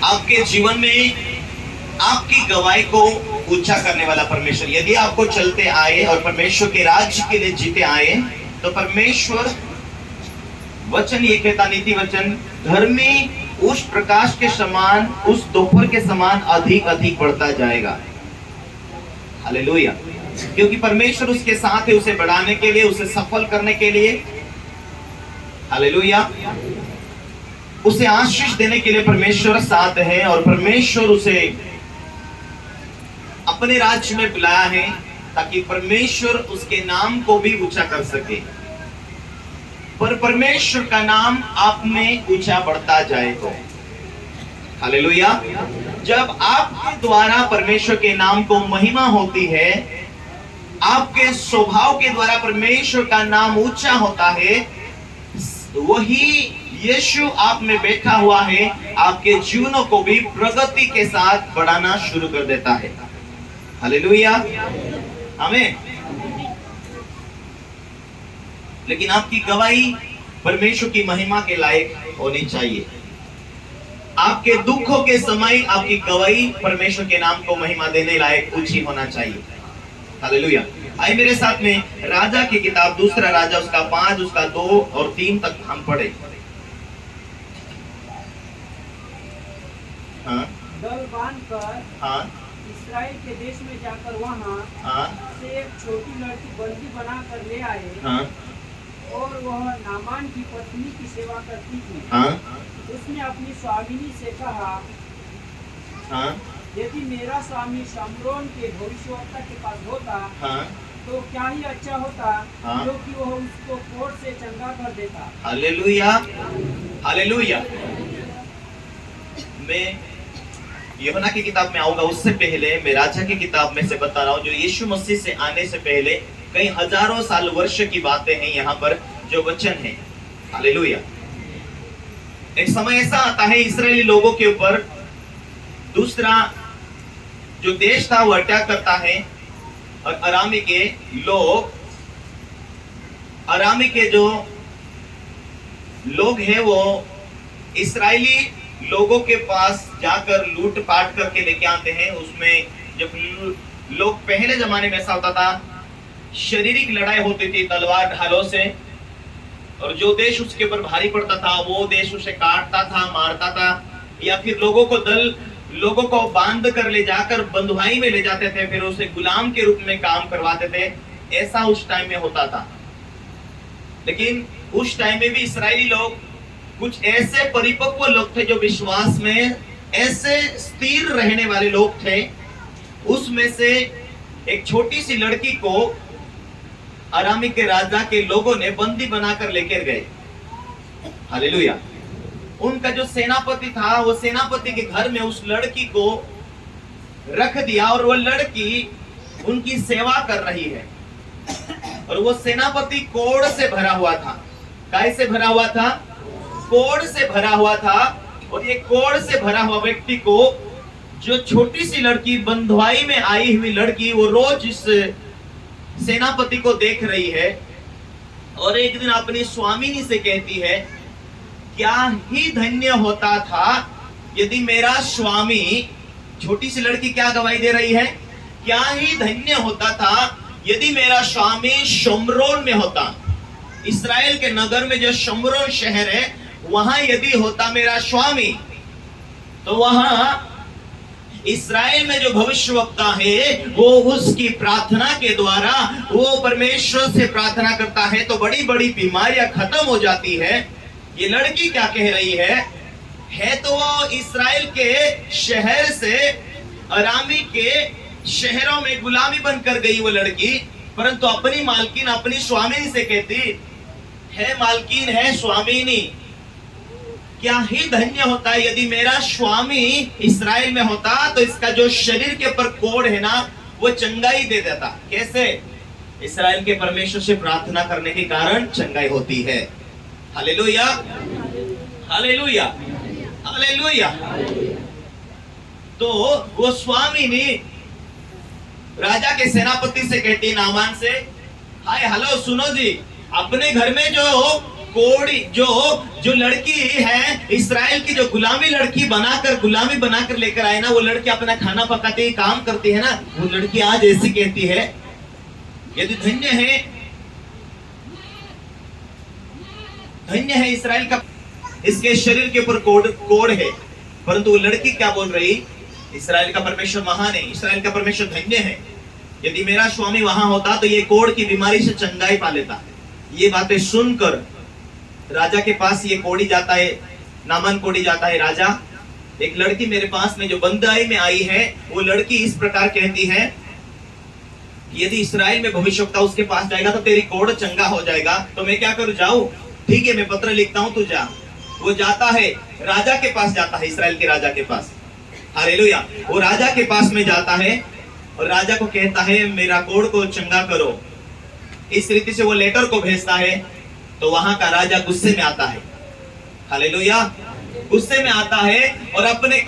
आपके जीवन में आपकी गवाही को ऊंचा करने वाला परमेश्वर यदि आपको चलते आए और परमेश्वर के राज्य के लिए जीते आए, तो परमेश्वर वचन ये कहता, नीति वचन, धर्मी उस प्रकाश के समान, उस दोपहर के समान अधिक अधिक बढ़ता जाएगा। हालेलुया। क्योंकि परमेश्वर उसके साथ है, उसे बढ़ाने के लिए, उसे सफल करने के लिए। हालेलुया। उसे आशीष देने के लिए परमेश्वर साथ है, और परमेश्वर उसे अपने राज्य में बुलाया है ताकि परमेश्वर उसके नाम को भी ऊंचा कर सके। पर परमेश्वर का नाम आप में ऊंचा बढ़ता जाए तो, हालेलुया, जब आपके द्वारा परमेश्वर के नाम को महिमा होती है, आपके स्वभाव के द्वारा परमेश्वर का नाम ऊंचा होता है, वही यीशु आप में बैठा हुआ है, आपके जीवनों को भी प्रगति के साथ बढ़ाना शुरू कर देता है। हालेलुया, आमीन। लेकिन आपकी गवाही परमेश्वर की महिमा के लायक होनी चाहिए। आपके दुखों के समय आपकी गवाही परमेश्वर के नाम को महिमा देने लायक ऊंची होना चाहिए। हालेलुया। आइए मेरे साथ में राजा की किताब, दूसरा राजा उसका 5, उसका 2 और 3 तक हम पढ़े। हाँ, दल बांधकर हाँ, इस्राएल के देश में जाकर वहाँ हाँ, से एक छोटी लड़की बंदी बनाकर ले आए, हाँ, और वह नामान की पत्नी की सेवा करती थी। हाँ, उसने अपनी स्वामिनी से कहा, हाँ, यदि मेरा स्वामी शमरोन के भविष्यवक्ता के पास होता हाँ, तो क्या ही अच्छा होता, हाँ। क्योंकि वह उसको कोर्ट से चंगा कर देता। Hallelujah, hallelujah. मैं यूहन्ना की किताब में आऊंगा, उससे पहले मैं राजा की किताब में से बता रहा हूँ, जो यीशु मसीह से आने से पहले कई हजारों साल वर्ष की बातें हैं यहाँ पर जो वचन है। हालेलुया। एक समय ऐसा आता है इस्राएली लोगों के ऊपर दूसरा जो देश था वो अटैक करता है, और अरामी के जो लोग हैं वो इस्राएली लोगों के पास जाकर लूट पाट करके लेके आते हैं। उसमें जब लोग, पहले जमाने में ऐसा होता था, शारीरिक लड़ाई होती थी तलवार ढालों से, और जो देश उसके ऊपर भारी पड़ता था वो देश उसे काटता था, मारता था, या फिर लोगों को बांध कर ले जाकर बंधुआई में ले जाते थे, फिर उसे गुलाम के रूप में काम करवाते थे। ऐसा उस टाइम में होता था। लेकिन उस टाइम में भी इस्राएली लोग कुछ ऐसे परिपक्व लोग थे जो विश्वास में ऐसे स्थिर रहने वाले लोग थे। उसमें से एक छोटी सी लड़की को अरामी के राजा के लोगों ने बंदी बनाकर लेकर गए। हालेलुया। उनका जो सेनापति था वो सेनापति के घर में उस लड़की को रख दिया, और वो लड़की उनकी सेवा कर रही है। और वो सेनापति कोढ़ से भरा हुआ था। काय से भरा हुआ था? कोढ़ से भरा हुआ था। और ये कोढ़ से भरा हुआ व्यक्ति को जो छोटी सी लड़की, बंधुआई में आई हुई लड़की, वो रोज इस सेनापति को देख रही है, और एक दिन अपनी स्वामिनी से कहती है, क्या ही धन्य होता था यदि मेरा स्वामी, छोटी सी लड़की क्या गवाही दे रही है, क्या ही धन्य होता था यदि मेरा स्वामी शमरोन में होता। इस्राएल के नगर में जो शमरोन शहर है वहां यदि होता मेरा स्वामी, तो वहां इस्राएल में जो भविष्यवक्ता है वो उसकी प्रार्थना के द्वारा वो परमेश्वर से प्रार्थना करता है तो बड़ी बड़ी बीमारियां खत्म हो जाती है। ये लड़की क्या कह रही है तो वो इस्राएल के शहर से अरामी के शहरों में गुलामी बनकर गई वो लड़की, परंतु अपनी मालकिन, अपनी स्वामिनी से कहती है, मालकिन है स्वामिनी, क्या ही धन्य होता है यदि मेरा स्वामी इस्राएल में होता तो इसका जो शरीर के ऊपर कोढ़ है ना वो चंगाई दे देता। कैसे? इस्राएल के परमेश्वर से प्रार्थना करने के कारण चंगाई होती है। Hallelujah, hallelujah, hallelujah. तो वो स्वामिनी राजा के सेनापति से कहती, नामान से, हाय हेलो सुनो जी, अपने घर में जो कोड़ी जो जो लड़की है इस्राएल की, जो गुलामी बनाकर लेकर आए ना, वो लड़की अपना खाना पकाती है, काम करती है ना, वो लड़की आज ऐसी कहती है, यदि धन्य है इस्राएल का, इसके शरीर के ऊपर कोड़ है, परंतु वो लड़की क्या बोल रही, इस्राएल का परमेश्वर महान है, इस्राएल का परमेश्वर धन्य है, यदि मेरा स्वामी वहां होता तो ये कोड़ की बीमारी से चंगाई पा लेता। ये बातें सुनकर राजा के पास ये कोड़ी जाता है, नामान कोड़ी जाता है, राजा एक लड़की मेरे पास में जो बंदाई में आई है, वो लड़की इस प्रकार कहती है कि यदि इस्राएल में भविष्यवक्ता उसके पास जाएगा तो तेरी कोड़ चंगा हो जाएगा, तो मैं क्या करूं, जाऊं? ठीक है, मैं पत्र लिखता हूं, तू जा। वो जाता है, राजा के पास जाता है, इस्राएल के राजा के पास। हालेलुया। वो राजा के पास में जाता है और राजा को कहता है मेरा कोड़ को चंगा करो। इस रीति से वो लेटर को भेजता है, तो वहां का राजा गुस्से में आता है। हालेलुया। गुस्से में आता है और अपने